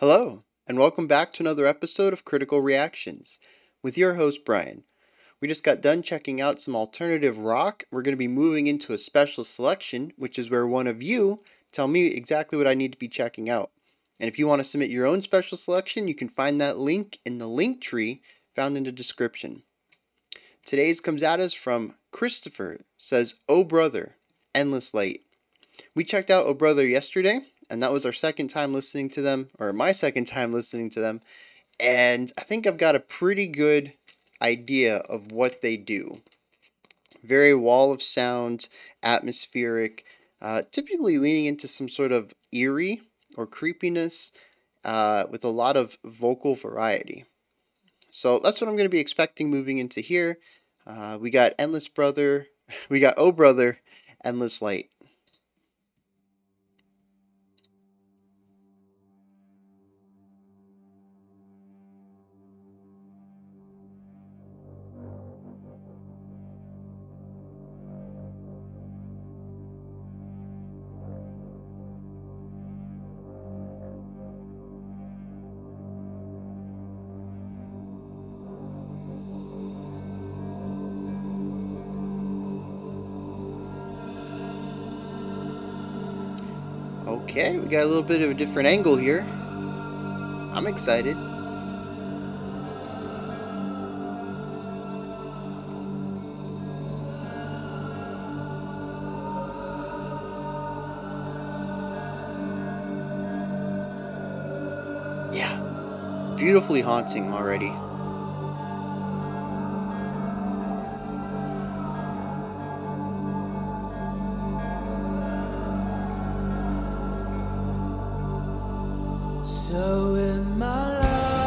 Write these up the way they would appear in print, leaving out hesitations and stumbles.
Hello, and welcome back to another episode of Critical Reactions with your host, Bryan. We just got done checking out some alternative rock. We're going to be moving into a special selection, which is where one of you tell me exactly what I need to be checking out. And if you want to submit your own special selection, you can find that link in the link tree found in the description. Today's comes at us from Christopher, says, "Oh brother, endless light." We checked out "Oh Brother" yesterday, and that was our second time listening to them, or my second time listening to them, and I think I've got a pretty good idea of what they do. Very wall of sound, atmospheric, typically leaning into some sort of eerie or creepiness, with a lot of vocal variety. So that's what I'm going to be expecting moving into here. We got "Oh Brother, Endless Light." Okay, we got a little bit of a different angle here. I'm excited. Yeah, beautifully haunting already. So in my life,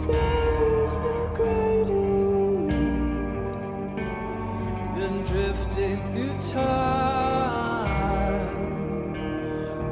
there is no greater relief than drifting through time,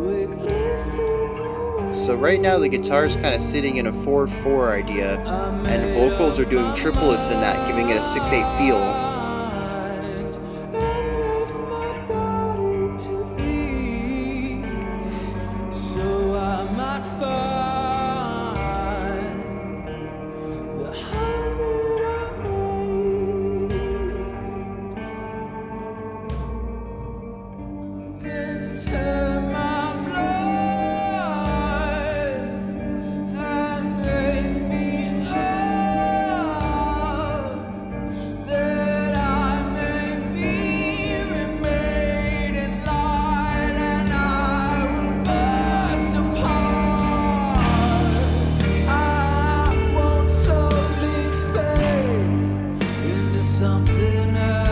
weightless. So right now the guitar's kind of sitting in a 4/4 idea, and vocals are doing triplets in that, giving it a 6/8 feel.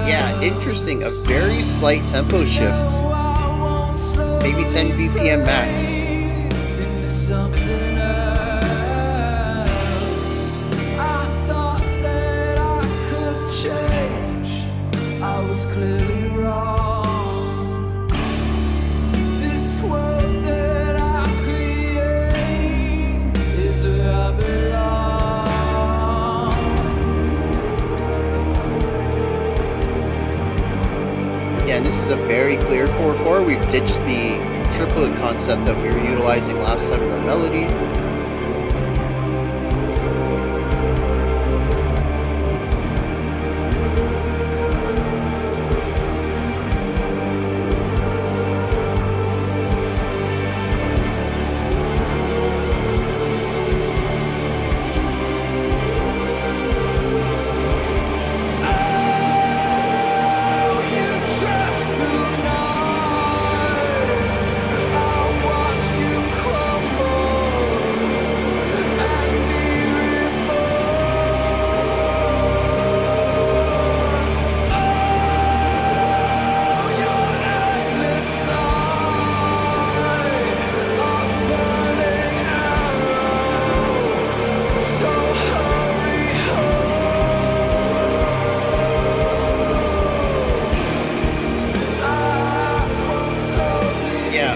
Yeah, interesting. A very slight tempo shift. Maybe 10 BPM max. I was clearly wrong. This world that I create is where I belong. Yeah, and this is a very clear 4/4. We've ditched the triplet concept that we were utilizing last time in the melody.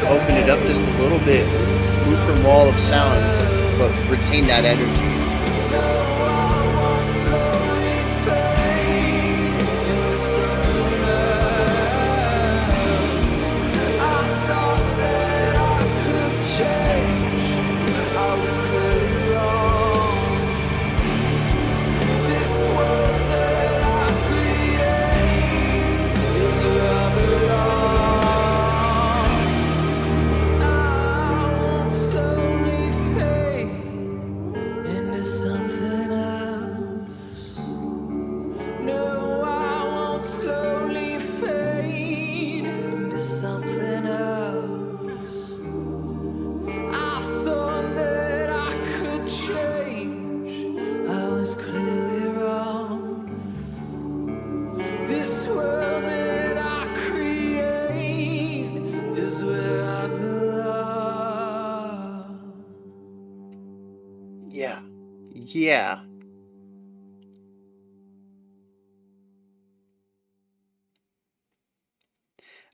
Open it up just a little bit, move from wall of sounds, but retain that energy. Yeah.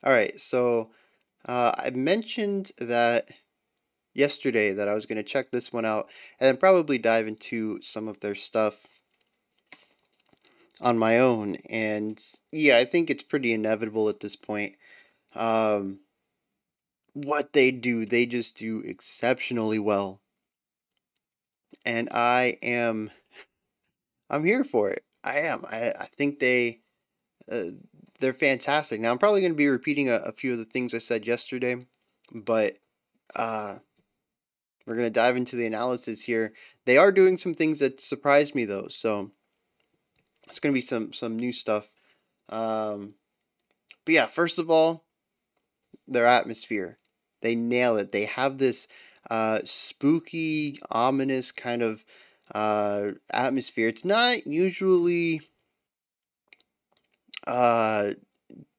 All right. So I mentioned that yesterday that I was going to check this one out and then probably dive into some of their stuff on my own. And yeah, I think it's pretty inevitable at this point. Um, what they do, they just do exceptionally well. And I'm here for it. I am. I think uh, they're fantastic. Now I'm probably going to be repeating a few of the things I said yesterday, but uh, we're going to dive into the analysis here. They are doing some things that surprised me though, so it's going to be some new stuff. Um, but yeah, first of all, their atmosphere. They nail it. They have this spooky, ominous kind of atmosphere. It's not usually uh,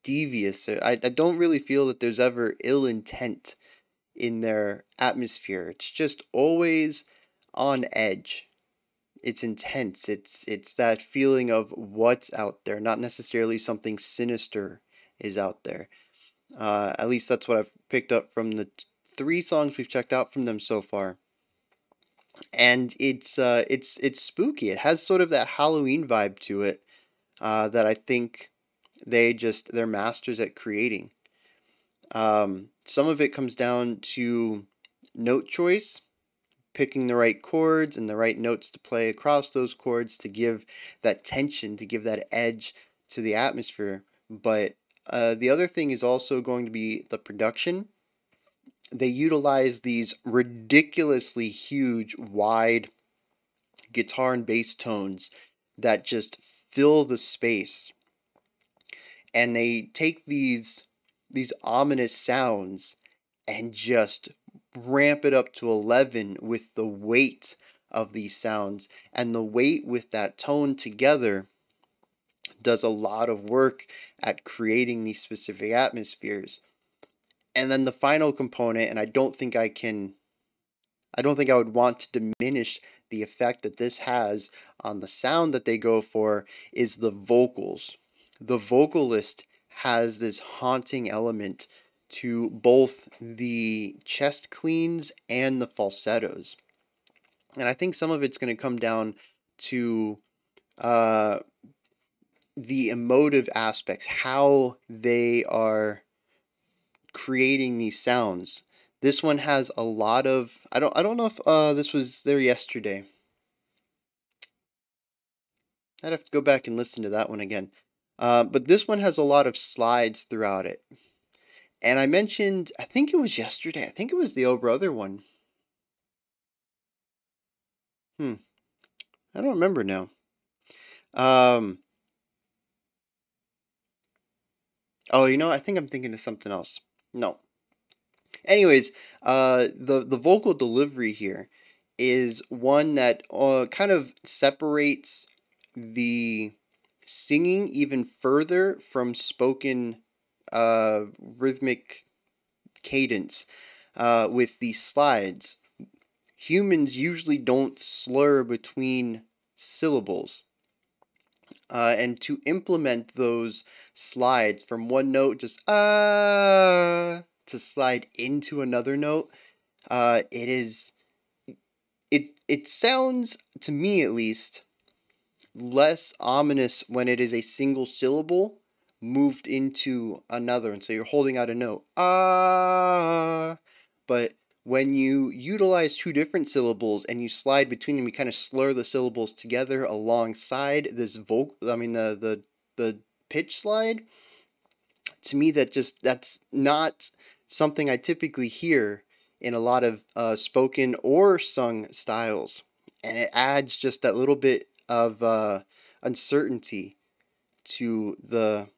devious. I don't really feel that there's ever ill intent in their atmosphere. It's just always on edge. It's intense. It's that feeling of what's out there, not necessarily something sinister is out there. At least that's what I've picked up from the three songs we've checked out from them so far. And it's spooky. It has sort of that Halloween vibe to it that I think they're masters at creating. Some of it comes down to note choice, picking the right chords and the right notes to play across those chords to give that tension, to give that edge to the atmosphere. But the other thing is also going to be the production. They utilize these ridiculously huge, wide guitar and bass tones that just fill the space. And they take these ominous sounds and just ramp it up to 11 with the weight of these sounds, and the weight with that tone together does a lot of work at creating these specific atmospheres. And then the final component, and I don't think I would want to diminish the effect that this has on the sound that they go for, is the vocals. The vocalist has this haunting element to both the chest cleans and the falsettos. And I think some of it's going to come down to uh, the emotive aspects, how they are creating these sounds. This one has a lot of I don't know if this was there yesterday. I'd have to go back and listen to that one again. But this one has a lot of slides throughout it. And I mentioned, I think it was yesterday. I think it was the Oh Brother one. Hmm. I don't remember now. Um. Oh, I think I'm thinking of something else. No. Anyways, the vocal delivery here is one that kind of separates the singing even further from spoken rhythmic cadence with these slides. Humans usually don't slur between syllables. And to implement those slides from one note, just to slide into another note, it sounds to me at least less ominous when it is a single syllable moved into another, and so you're holding out a note but when you utilize two different syllables and you slide between them, you kind of slur the syllables together alongside this the pitch slide. To me, that's not something I typically hear in a lot of spoken or sung styles, and it adds just that little bit of uncertainty to the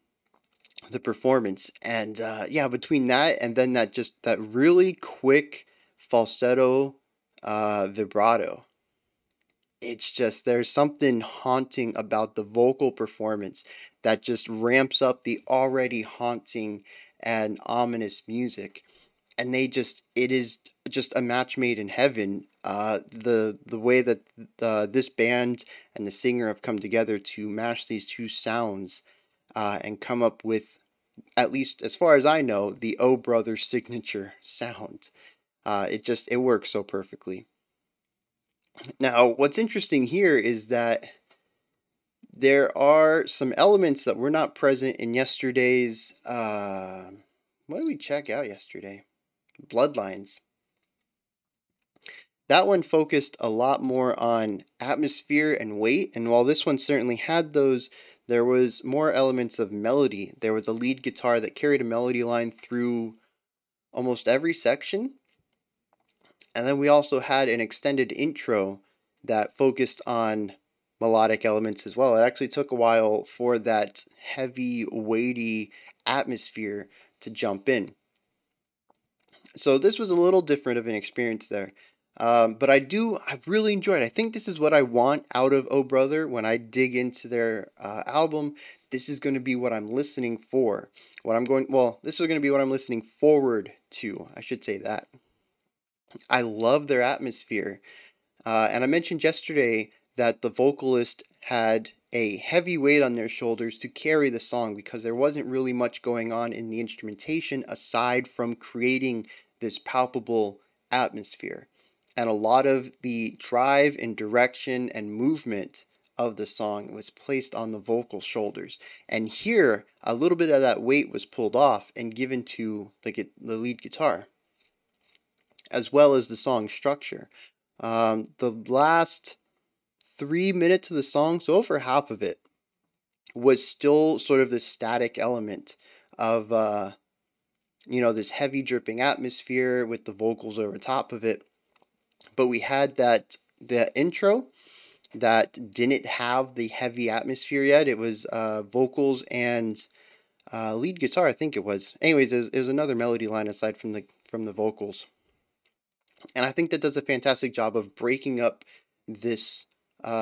performance. And yeah, between that and then that really quick falsetto vibrato, it's just there's something haunting about the vocal performance that just ramps up the already haunting and ominous music. and it is just a match made in heaven. The way that this band and the singer have come together to mash these two sounds, and come up with, at least as far as I know, the O Brothers signature sound. It works so perfectly. Now, what's interesting here is that there are some elements that were not present in yesterday's. What did we check out yesterday? Bloodlines. That one focused a lot more on atmosphere and weight, and while this one certainly had those, there was more elements of melody. There was a lead guitar that carried a melody line through almost every section. And then we also had an extended intro that focused on melodic elements as well. It actually took a while for that heavy, weighty atmosphere to jump in. So this was a little different of an experience there. But I really enjoyed it. I think this is what I want out of Oh Brother when I dig into their album. This is going to be what I'm listening for. This is going to be what I'm listening forward to. I should say that. I love their atmosphere. And I mentioned yesterday that the vocalist had a heavy weight on their shoulders to carry the song because there wasn't really much going on in the instrumentation aside from creating this palpable atmosphere. And a lot of the drive and direction and movement of the song was placed on the vocal shoulders. And here, a little bit of that weight was pulled off and given to the lead guitar, as well as the song structure. The last 3 minutes of the song, so over half of it, was still sort of this static element of, this heavy dripping atmosphere with the vocals over top of it. But we had the intro that didn't have the heavy atmosphere yet. It was vocals and lead guitar, I think it was. Anyways, it was another melody line aside from the vocals. And I think that does a fantastic job of breaking up this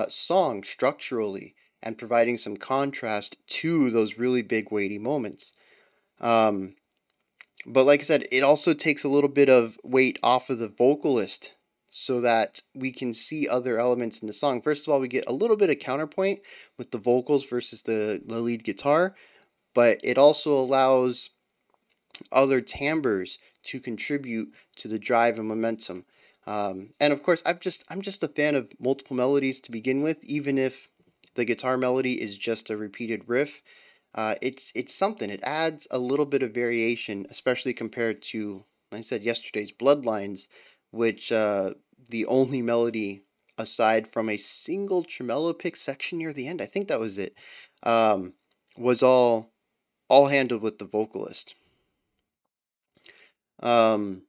song structurally and providing some contrast to those really big weighty moments. But like I said, it also takes a little bit of weight off of the vocalist so that we can see other elements in the song. First of all, we get a little bit of counterpoint with the vocals versus the lead guitar, but it also allows other timbres to contribute to the drive and momentum. And of course, I'm just a fan of multiple melodies to begin with, even if the guitar melody is just a repeated riff. It's something. It adds a little bit of variation, especially compared to, like I said, yesterday's Bloodlines, which the only melody aside from a single tremolo pick section near the end, I think that was it, was all handled with the vocalist. Dang,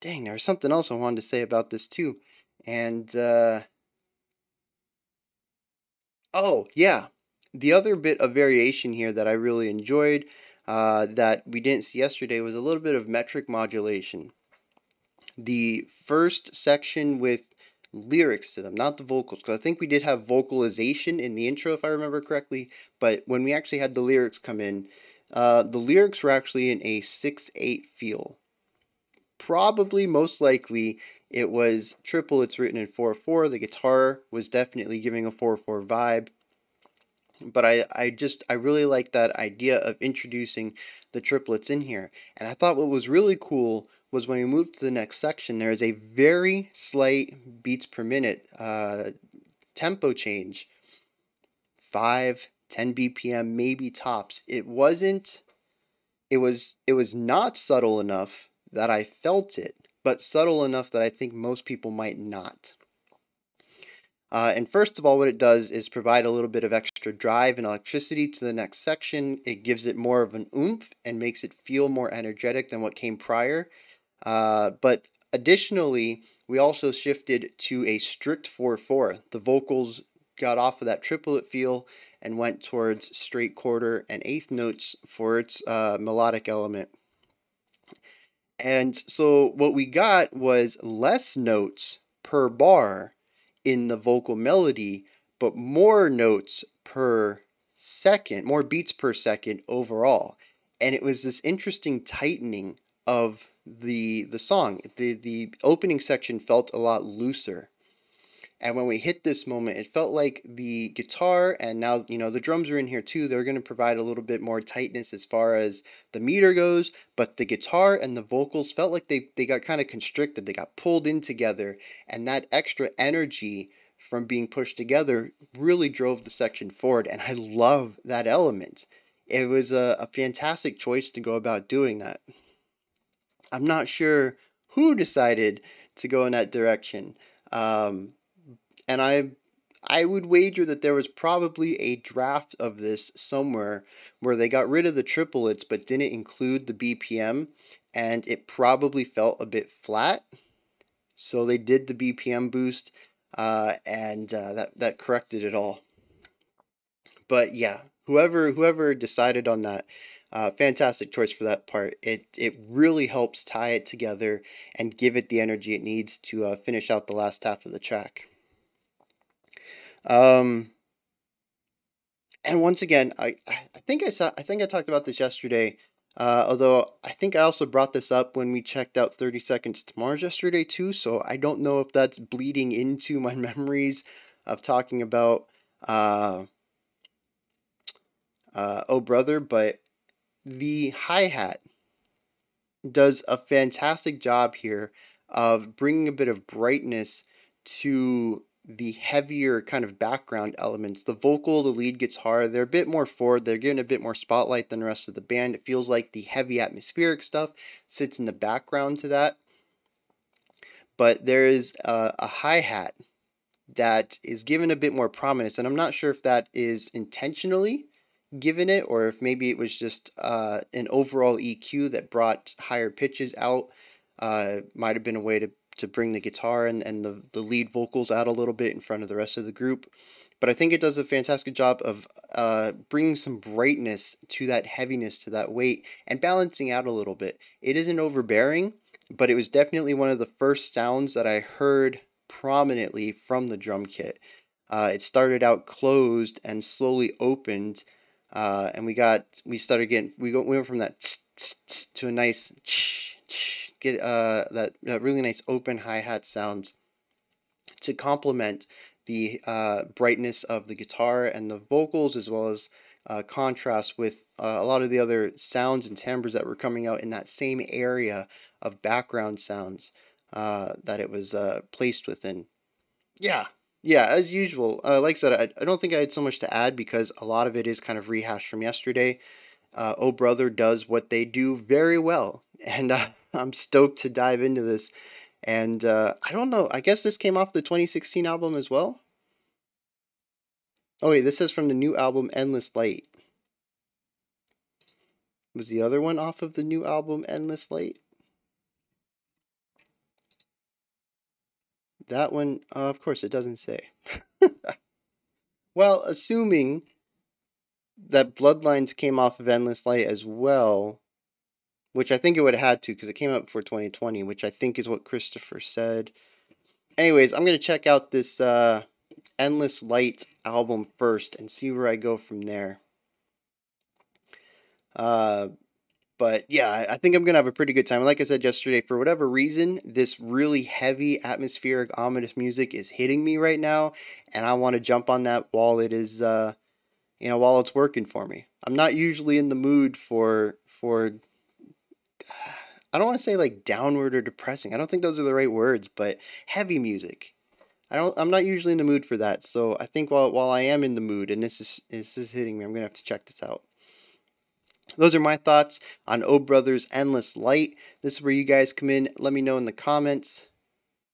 there was something else I wanted to say about this too. And, oh, yeah. The other bit of variation here that I really enjoyed, that we didn't see yesterday, was a little bit of metric modulation. The first section with lyrics to them, not the vocals, because I think we did have vocalization in the intro, if I remember correctly, but when we actually had the lyrics come in, the lyrics were actually in a 6/8 feel. Probably, most likely, it was triplets written in 4/4. The guitar was definitely giving a 4/4 vibe. But I really like that idea of introducing the triplets in here. And I thought what was really cool was when we moved to the next section, there is a very slight beats per minute tempo change. 5, 10 BPM, maybe tops. It was not subtle enough that I felt it, but subtle enough that I think most people might not. And first of all, what it does is provide a little bit of extra drive and electricity to the next section. It gives it more of an oomph and makes it feel more energetic than what came prior. But additionally, we also shifted to a strict 4/4. The vocals got off of that triplet feel and went towards straight quarter and eighth notes for its melodic element. And so what we got was less notes per bar in the vocal melody, but more notes per second, more beats per second overall. And it was this interesting tightening of the song. The opening section felt a lot looser. And when we hit this moment, it felt like the guitar, and now, the drums are in here too. They're going to provide a little bit more tightness as far as the meter goes. But the guitar and the vocals felt like they got kind of constricted. They got pulled in together. And that extra energy from being pushed together really drove the section forward. And I love that element. It was a fantastic choice to go about doing that. I'm not sure who decided to go in that direction. And I would wager that there was probably a draft of this somewhere where they got rid of the triplets but didn't include the BPM, and it probably felt a bit flat. So they did the BPM boost, and that corrected it all. But yeah, whoever decided on that, fantastic choice for that part. It really helps tie it together and give it the energy it needs to finish out the last half of the track. And once again, I think I talked about this yesterday. Although I think I also brought this up when we checked out 30 Seconds to Mars yesterday too. So I don't know if that's bleeding into my memories of talking about Oh Brother, but the hi-hat does a fantastic job here of bringing a bit of brightness to the heavier kind of background elements. The vocal, the lead guitar, they're a bit more forward. They're getting a bit more spotlight than the rest of the band. It feels like the heavy atmospheric stuff sits in the background to that. But there is a hi-hat that is given a bit more prominence, and I'm not sure if that is intentionally given it or if maybe it was just an overall EQ that brought higher pitches out. Might have been a way to bring the guitar and the lead vocals out a little bit in front of the rest of the group. But I think it does a fantastic job of bringing some brightness to that heaviness, to that weight, and balancing out a little bit. It isn't overbearing, but it was definitely one of the first sounds that I heard prominently from the drum kit. It started out closed and slowly opened, and we went from that tss, tss, tss, to a nice get that really nice open hi-hat sounds to complement the brightness of the guitar and the vocals, as well as contrast with a lot of the other sounds and timbres that were coming out in that same area of background sounds that it was placed within. Yeah, as usual. Like I said, I don't think I had so much to add because a lot of it is kind of rehashed from yesterday. Oh Brother does what they do very well, and I'm stoked to dive into this. And I don't know, I guess this came off the 2016 album as well. Oh wait, this is from the new album Endless Light. Was the other one off of the new album Endless Light? That one, of course, it doesn't say. Well, assuming that Bloodlines came off of Endless Light as well, which I think it would have had to because it came out before 2020, which I think is what Christopher said. Anyways, I'm going to check out this Endless Light album first and see where I go from there. But yeah, I think I'm going to have a pretty good time. Like I said yesterday, for whatever reason, this really heavy, atmospheric, ominous music is hitting me right now. And I want to jump on that while it is, while it's working for me. I'm not usually in the mood for I don't want to say like downward or depressing. I don't think those are the right words, but heavy music. I'm not usually in the mood for that. So I think while I am in the mood and this is hitting me, I'm going to have to check this out. Those are my thoughts on Oh Brother's Endless Light. This is where you guys come in. Let me know in the comments.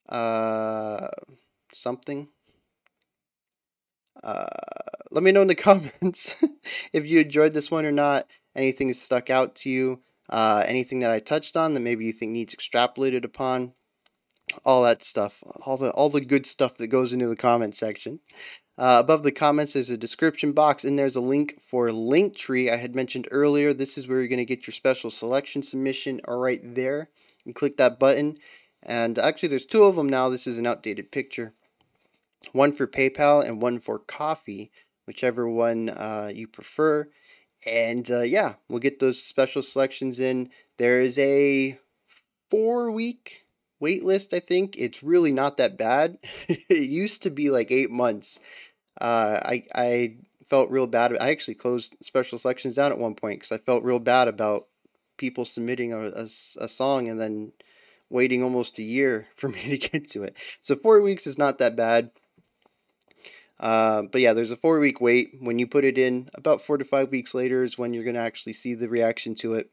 Something. Let me know in the comments if you enjoyed this one or not. Anything that stuck out to you. Anything that I touched on that maybe you think needs extrapolated upon. All that stuff. All the good stuff that goes into the comment section. Above the comments, there's a description box, and there's a link for Linktree I had mentioned earlier. This is where you're going to get your special selection submission right there. You click that button, and actually there's two of them now. This is an outdated picture. One for PayPal and one for Coffee, whichever one you prefer. And yeah, we'll get those special selections in. There is a 4-week wait list, I think. It's really not that bad. It used to be like 8 months. I felt real bad. I actually closed special selections down at one point because I felt real bad about people submitting a song and then waiting almost a year for me to get to it. So 4 weeks is not that bad. But yeah, there's a 4-week wait. When you put it in, about 4 to 5 weeks later is when you're going to actually see the reaction to it.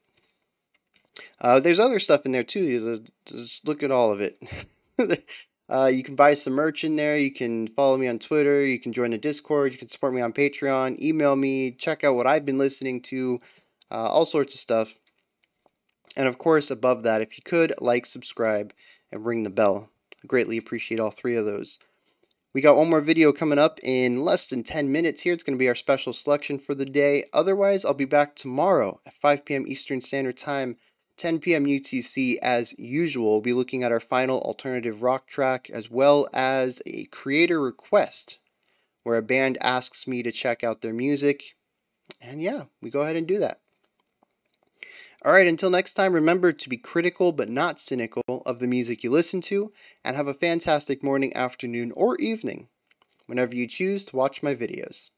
There's other stuff in there too. Just look at all of it. You can buy some merch in there. You can follow me on Twitter. You can join the Discord. You can support me on Patreon. Email me. Check out what I've been listening to. All sorts of stuff. And of course, above that, if you could, like, subscribe, and ring the bell. I greatly appreciate all 3 of those. We got one more video coming up in less than 10 minutes here. It's going to be our special selection for the day. Otherwise, I'll be back tomorrow at 5 p.m. Eastern Standard Time, 10 p.m. UTC as usual. We'll be looking at our final alternative rock track as well as a creator request where a band asks me to check out their music. And yeah, we go ahead and do that. Alright, until next time, remember to be critical but not cynical of the music you listen to, and have a fantastic morning, afternoon, or evening whenever you choose to watch my videos.